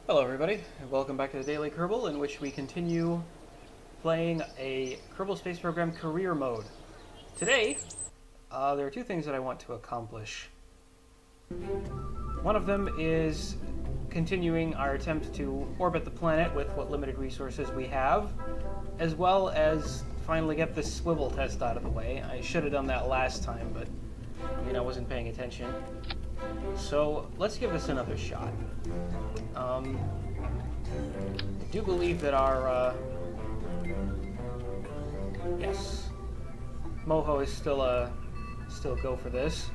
Hello everybody, and welcome back to the Daily Kerbal, in which we continue playing a Kerbal Space Program career mode. Today, there are two things that I want to accomplish. One of them is continuing our attempt to orbit the planet with what limited resources we have, as well as finally get this swivel test out of the way. I should have done that last time, but I wasn't paying attention. So let's give this another shot. I do believe that our yes, Moho is still go for this,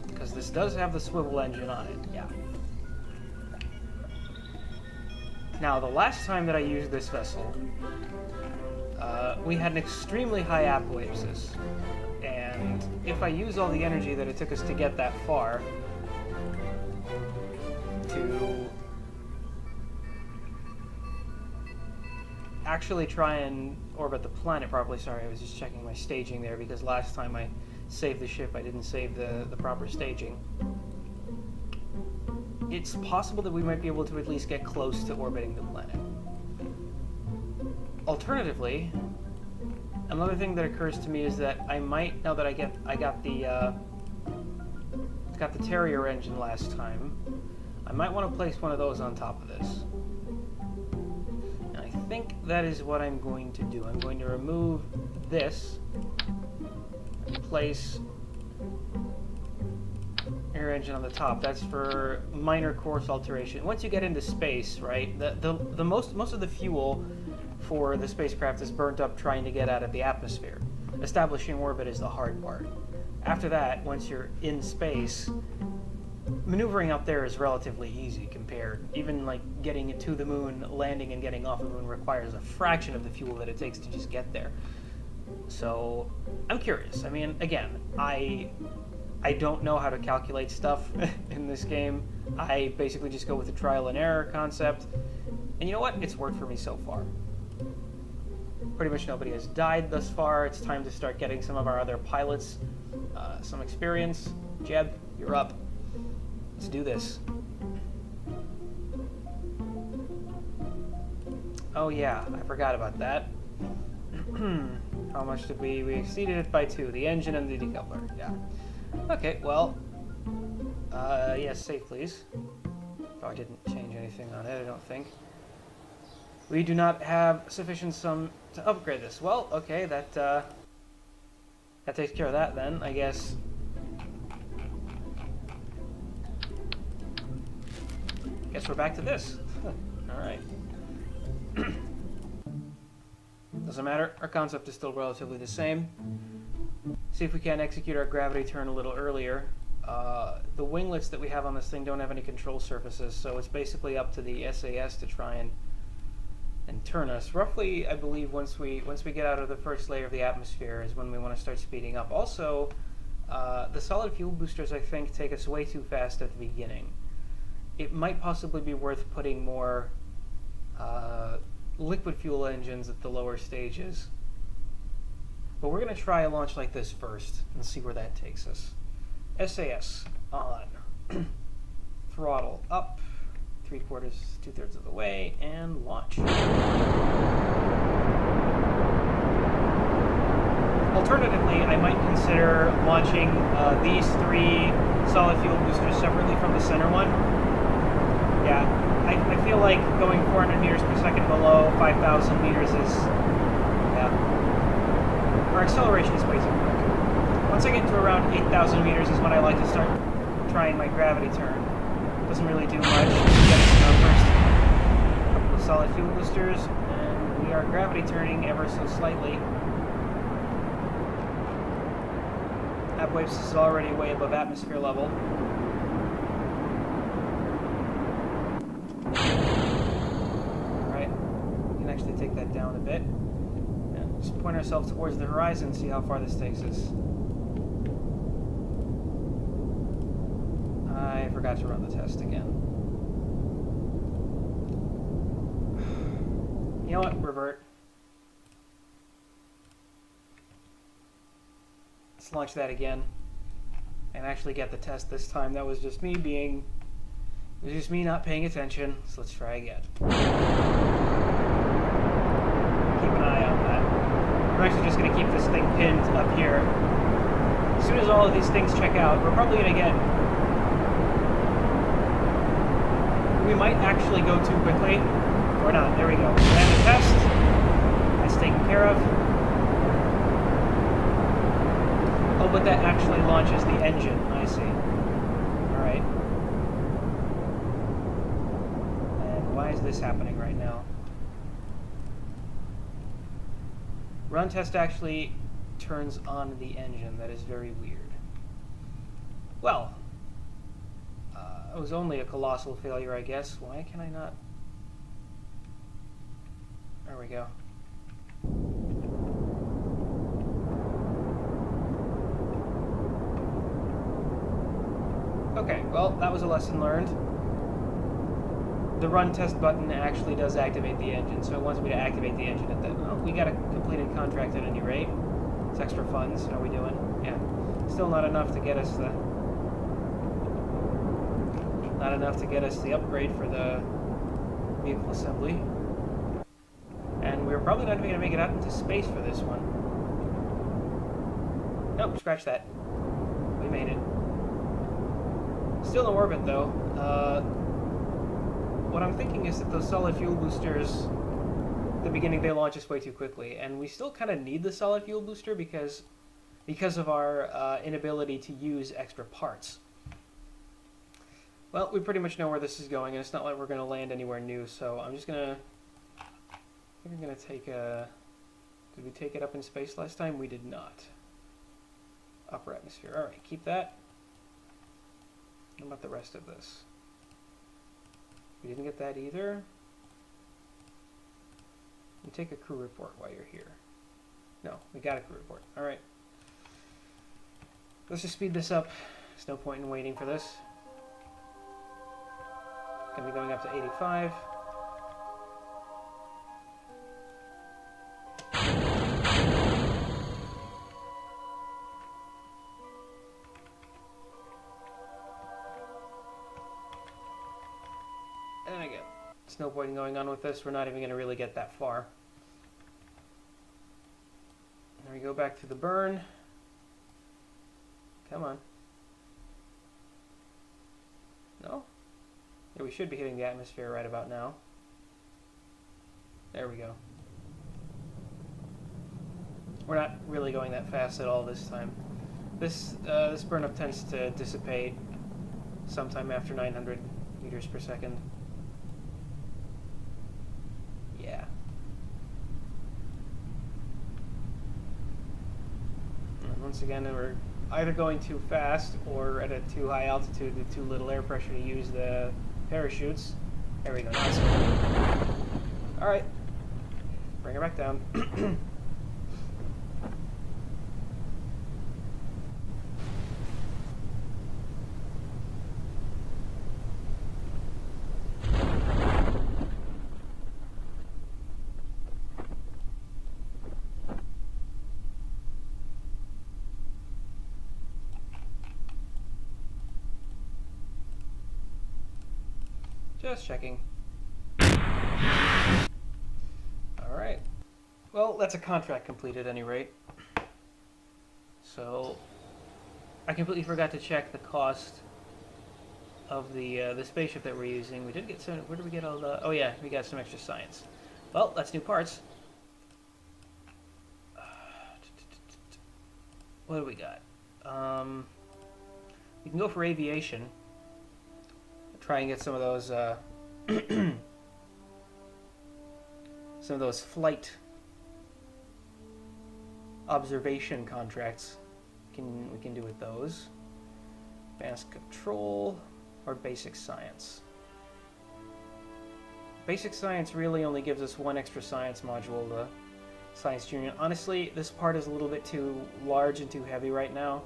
because this does have the swivel engine on it. Yeah. Now, the last time that I used this vessel, we had an extremely high apoapsis, and if I use all the energy that it took us to get that far to actually try and orbit the planet properly. Sorry, I was just checking my staging there, because last time I saved the ship, I didn't save the proper staging. It's possible that we might be able to at least get close to orbiting the planet. Alternatively, another thing that occurs to me is that I might, now that I got the Terrier engine last time, I might want to place one of those on top of this. And I think that is what I'm going to do. I'm going to remove this and place air engine on the top. That's for minor course alteration. Once you get into space, right, the most of the fuel for the spacecraft is burnt up trying to get out of the atmosphere. Establishing orbit is the hard part. After that, once you're in space, maneuvering out there is relatively easy compared. Even like getting to the moon, landing and getting off the moon requires a fraction of the fuel that it takes to just get there. So I'm curious. I mean, again, I don't know how to calculate stuff in this game. I basically just go with the trial and error concept. And you know what? It's worked for me so far. Pretty much nobody has died thus far. It's time to start getting some of our other pilots some experience. Jeb, you're up. Let's do this. Oh yeah, I forgot about that. How much did we exceeded it by 2, the engine and the decoupler, yeah. Okay, well, yes, save please. Oh, I didn't change anything on it, I don't think. We do not have sufficient sum to upgrade this. Well, okay, that takes care of that then, I guess. Guess we're back to this. Alright. Doesn't matter, our concept is still relatively the same. See if we can execute our gravity turn a little earlier. The winglets that we have on this thing don't have any control surfaces, so it's basically up to the SAS to try and turn us. Roughly, I believe, once we get out of the first layer of the atmosphere is when we want to start speeding up. Also, the solid fuel boosters, I think, take us way too fast at the beginning. It might possibly be worth putting more liquid fuel engines at the lower stages. But we're going to try a launch like this first and see where that takes us. SAS on. Throttle up. 3/4, 2/3 of the way, and launch. Alternatively, I might consider launching these 3 solid fuel boosters separately from the center one. Yeah, I feel like going 400 meters per second below 5,000 meters is, yeah. Our acceleration is way too quick. Once I get to around 8,000 meters is when I like to start trying my gravity turn. Doesn't really do much. Get us to our first couple of solid fuel boosters, and we are gravity turning ever so slightly. Apoapsis is already way above atmosphere level. Alright, we can actually take that down a bit. And just point ourselves towards the horizon and see how far this takes us. I forgot to run the test again. You know what? Revert. Let's launch that again and actually get the test this time. That was just me being It's just me not paying attention, so let's try again. Keep an eye on that. I'm actually just going to keep this thing pinned up here. As soon as all of these things check out, we're probably going to get... We might actually go too quickly. Or not. There we go. And the test. That's taken care of. Oh, but that actually launches the engine. I see. Alright. And why is this happening right now? Run test actually turns on the engine. That is very weird. Well, it was only a colossal failure, I guess. Why can I not... There we go. Okay, well, that was a lesson learned. The run test button actually does activate the engine, so it wants me to activate the engine at that. Well, we got a completed contract at any rate. It's extra funds. How are we doing? Yeah. Still not enough to get us the... Not enough to get us the upgrade for the vehicle assembly. And we're probably not even going to make it out into space for this one. Nope, scratch that. We made it. Still in orbit, though. What I'm thinking is that those solid fuel boosters, at the beginning they launch us way too quickly, and we still kind of need the solid fuel booster because of our inability to use extra parts. Well, we pretty much know where this is going, and it's not like we're going to land anywhere new, so I'm just going to... I think we're going to take a... Did we take it up in space last time? We did not. Upper atmosphere. Alright, keep that. What about the rest of this? We didn't get that either. You take a crew report while you're here. No, we got a crew report. Alright. Let's just speed this up. There's no point in waiting for this. Gonna be going up to 85. And again, there's no point in going on with this. We're not even gonna really get that far. There we go, back to the burn. Come on. No? Yeah, we should be hitting the atmosphere right about now. There we go. We're not really going that fast at all this time. This burn-up tends to dissipate sometime after 900 meters per second. Yeah. And once again, we're either going too fast or at a too high altitude with too little air pressure to use the parachutes. There we go. Nice. Alright. Bring her back down. Just checking. Alright. Well, that's a contract complete at any rate. So, I completely forgot to check the cost of the spaceship that we're using. We did get some... Where did we get all the... Oh yeah, we got some extra science. Well, that's new parts. What do we got? We can go for aviation. Try and get some of those flight observation contracts. We can do with those. Advanced control or basic science. Basic science really only gives us one extra science module, the science junior. Honestly, this part is a little bit too large and too heavy right now.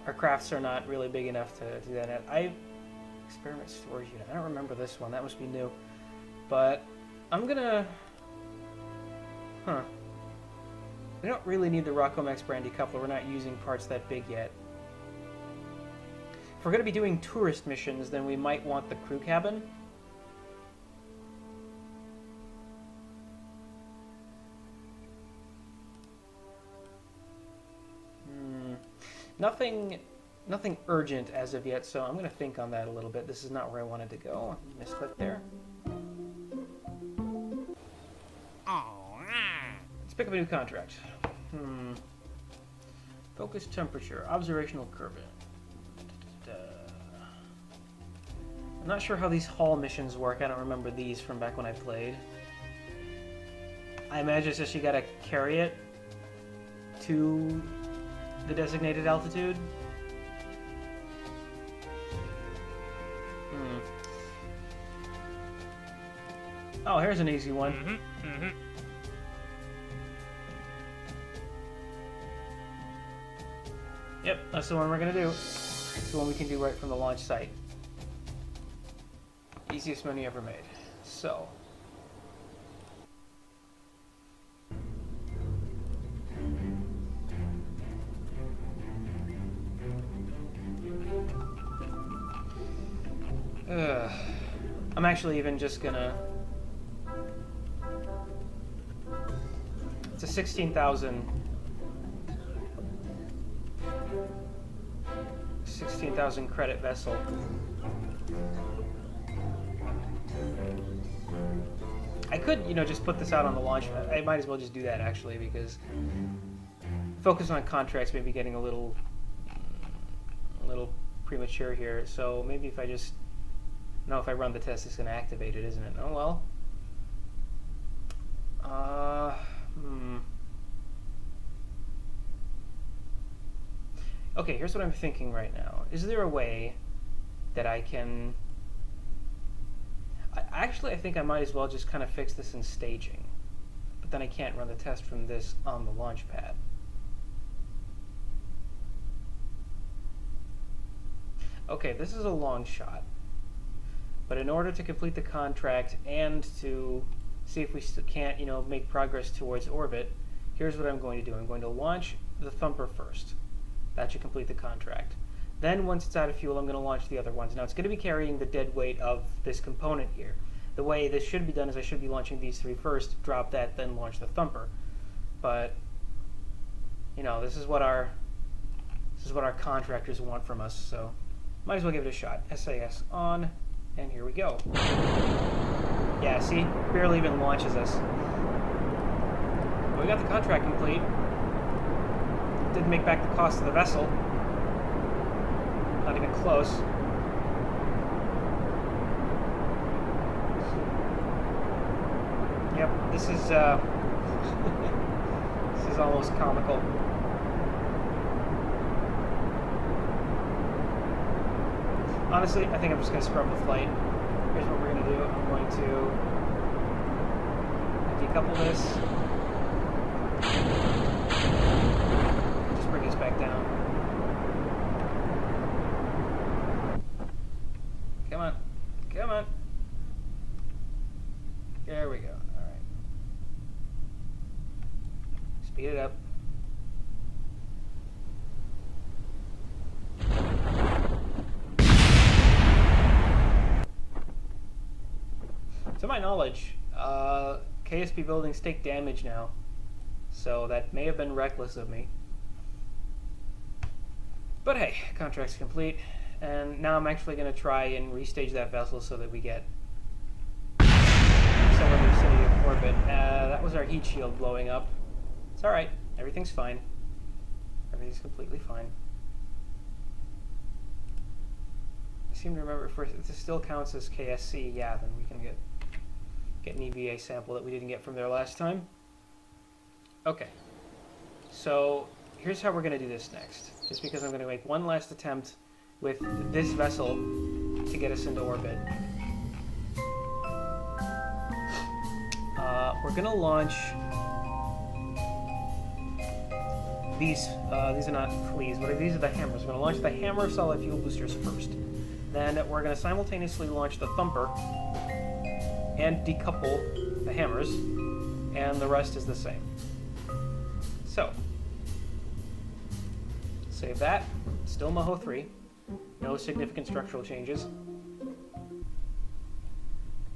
Our crafts are not really big enough to do that. Experiment storage unit. I don't remember this one. That must be new. But I'm gonna... We don't really need the Rockomex Brandy coupler. We're not using parts that big yet. we're going to be doing tourist missions, then we might want the crew cabin. Nothing urgent as of yet, so I'm going to think on that a little bit. This is not where I wanted to go. Misclick there. Let's pick up a new contract. Focus temperature, observational curve. I'm not sure how these haul missions work. I don't remember these from back when I played. I imagine it's just you gotta carry it to the designated altitude. Oh, here's an easy one. Yep, that's the one we're gonna do. It's the one we can do right from the launch site. Easiest menu ever made. So. I'm actually even just gonna... It's a 16,000 credit vessel. I could, just put this out on the launch pad. I might as well just do that, actually, because focus on contracts may be getting a little premature here. So maybe if I just... No, if I run the test, it's going to activate it, isn't it? Oh, well. Okay, here's what I'm thinking right now. Is there a way that I can... Actually, I think I might as well just kind of fix this in staging. But then I can't run the test from this on the launch pad. Okay, this is a long shot. But in order to complete the contract and to see if we still can't, make progress towards orbit, here's what I'm going to do. I'm going to launch the Thumper first. That should complete the contract. Then once it's out of fuel, I'm going to launch the other ones. Now it's going to be carrying the dead weight of this component here. The way this should be done is I should be launching these three first, drop that, then launch the Thumper. But this is what our contractors want from us, so might as well give it a shot. SAS on, and here we go. Yeah, see? Barely even launches us. But we got the contract complete. Didn't make back the cost of the vessel. Not even close. Yep, this is this is almost comical. Honestly, I think I'm just going to scrub the flight. Here's what we're going to do. I'm going to decouple this. Just bring this back down. Come on. Come on. There we go. All right. Speed it up. To my knowledge, KSP buildings take damage now, so that may have been reckless of me. But hey, contract's complete, and now I'm actually going to try and restage that vessel so that we get somewhere in the vicinity of orbit. That was our heat shield blowing up. It's alright, everything's fine. Everything's completely fine. I seem to remember if this still counts as KSC, yeah, then we can get an EVA sample that we didn't get from there last time. Okay, so here's how we're going to do this next. Just because I'm going to make one last attempt with this vessel to get us into orbit. We're going to launch these are not fleas, but these are the hammers. We're going to launch the hammer solid fuel boosters first. Then we're going to simultaneously launch the Thumper and decouple the hammers, and the rest is the same. So, save that, still Moho 3. No significant structural changes.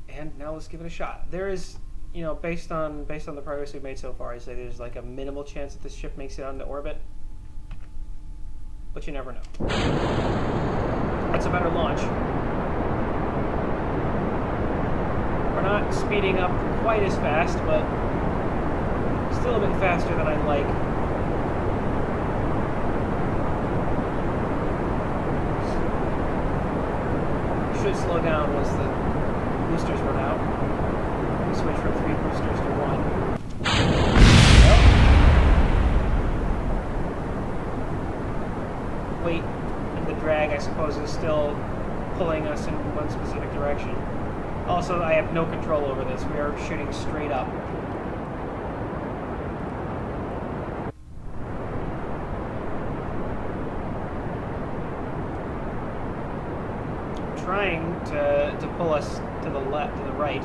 And now let's give it a shot. There is, you know, based on the progress we've made so far, I say there's like a minimal chance that this ship makes it out into orbit. But you never know. That's a better launch. We're not speeding up quite as fast, but still a bit faster than I'd like. Should slow down once the boosters run out. We switch from 3 boosters to 1. Well, weight and the drag, I suppose, is still pulling us in one specific direction. Also, I have no control over this. We are shooting straight up. Trying to pull us to the left, to the right.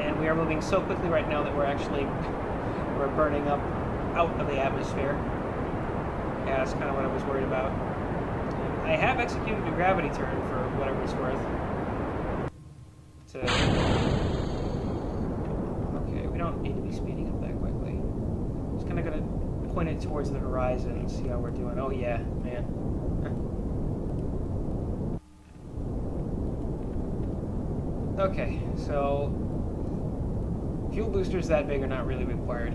And we are moving so quickly right now that we're burning up out of the atmosphere. Yeah, that's kind of what I was worried about. I have executed a gravity turn for whatever it's worth. Okay, we don't need to be speeding up that quickly. Just kind of gonna point it towards the horizon and see how we're doing. Oh yeah, man. Okay, so fuel boosters that big are not really required.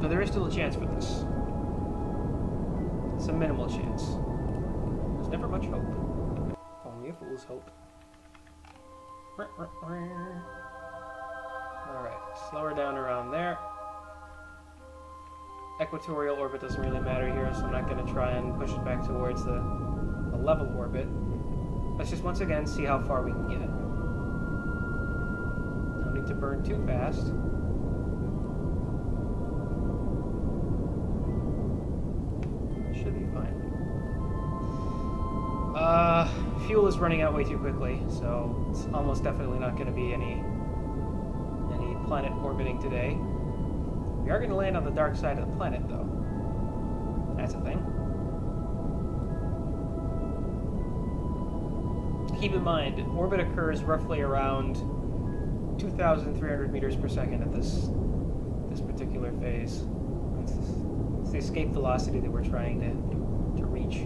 But there is still a chance for this. It's a minimal chance. There's never much hope. Only a fool's hope. Alright, slow her down around there. Equatorial orbit doesn't really matter here, so I'm not going to try and push it back towards the level orbit. Let's just once again see how far we can get. No need to burn too fast. Should be fine. Fuel is running out way too quickly, so it's almost definitely not going to be any planet orbiting today. We are going to land on the dark side of the planet, though. That's a thing. Keep in mind, orbit occurs roughly around 2,300 meters per second at this particular phase. It's the escape velocity that we're trying to reach.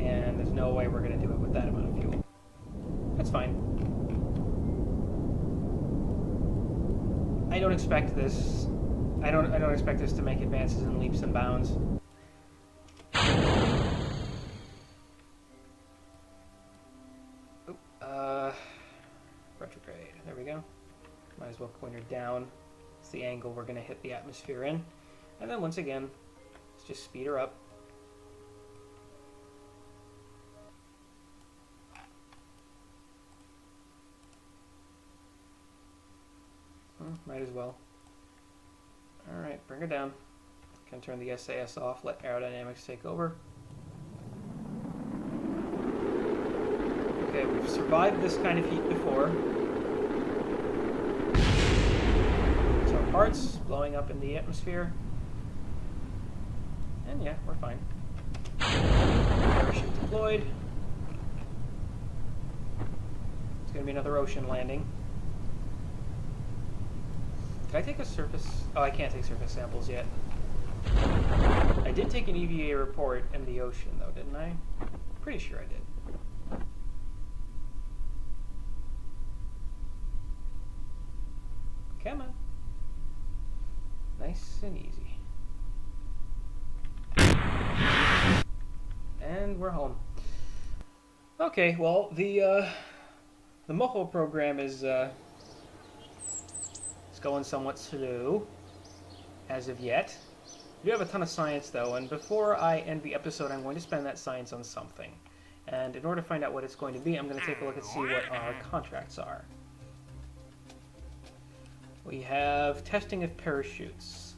And there's no way we're going to do it with that amount of fuel. That's fine. I don't expect this. I don't expect this to make advances in leaps and bounds. Retrograde. There we go. Might as well point her down. It's the angle we're going to hit the atmosphere in. And then once again, let's just speed her up. Might as well. Alright, bring her down. Can turn the SAS off, let aerodynamics take over. Okay, we've survived this kind of heat before. So parts blowing up in the atmosphere. And yeah, we're fine. Parachute deployed. It's going to be another ocean landing. Did I take a surface? Oh, I can't take surface samples yet. I did take an EVA report in the ocean, though, didn't I? Pretty sure I did. Come on. Nice and easy. And we're home. Okay, well, the Moho program is going somewhat slow as of yet. We do have a ton of science, though, and before I end the episode, I'm going to spend that science on something. And in order to find out what it's going to be, I'm going to take a look and see what our contracts are. We have testing of parachutes.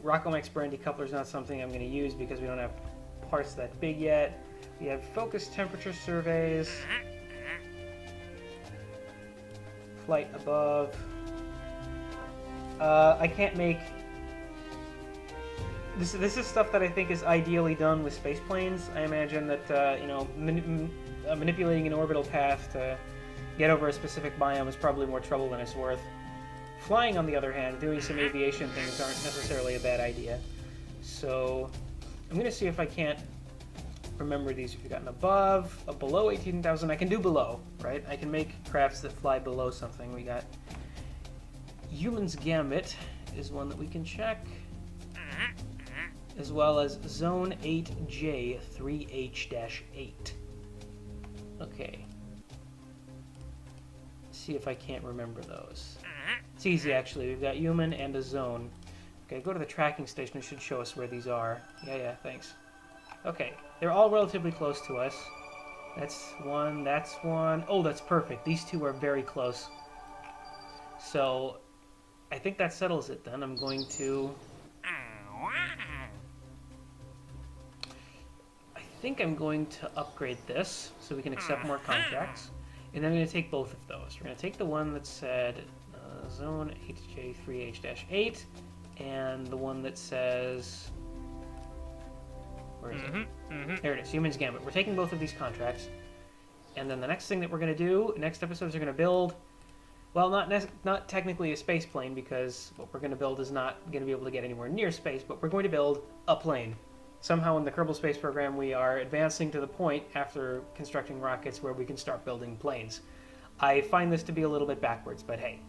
Rockomax burn decoupler is not something I'm going to use because we don't have parts that big yet. We have focus temperature surveys. flight above. I can't make... This is stuff that I think is ideally done with space planes. I imagine that, you know, manipulating an orbital path to get over a specific biome is probably more trouble than it's worth. Flying, on the other hand, doing some aviation things aren't necessarily a bad idea. So I'm going to see if I can't remember these. We've gotten above, below 18,000. I can do below, right? I can make crafts that fly below something. We got Human's Gambit is one that we can check, as well as Zone 8J 3H-8. Okay. See if I can't remember those. It's easy, actually. We've got human and a zone. Okay, go to the tracking station. It should show us where these are. Yeah, thanks. Okay, they're all relatively close to us. That's one, that's one. Oh, that's perfect. These two are very close. So, I think that settles it then. I'm going to... I think I'm going to upgrade this so we can accept more contracts. And then I'm going to take both of those. We're going to take the one that said Zone 8J3H-8 and the one that says... Where is it? There it is, Human's Gambit. We're taking both of these contracts. And then the next thing that we're going to do, next episodes are going to build... Well, not technically a space plane, because what we're going to build is not going to be able to get anywhere near space, but we're going to build a plane. Somehow in the Kerbal Space Program, we are advancing to the point, after constructing rockets, where we can start building planes. I find this to be a little bit backwards, but hey.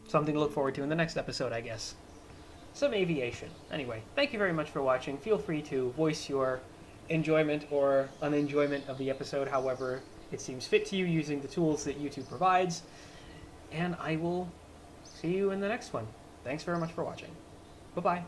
Something to look forward to in the next episode, I guess. Some aviation. Anyway, thank you very much for watching. Feel free to voice your enjoyment or unenjoyment of the episode, however it seems fit to you, using the tools that YouTube provides. And I will see you in the next one. Thanks very much for watching. Bye-bye.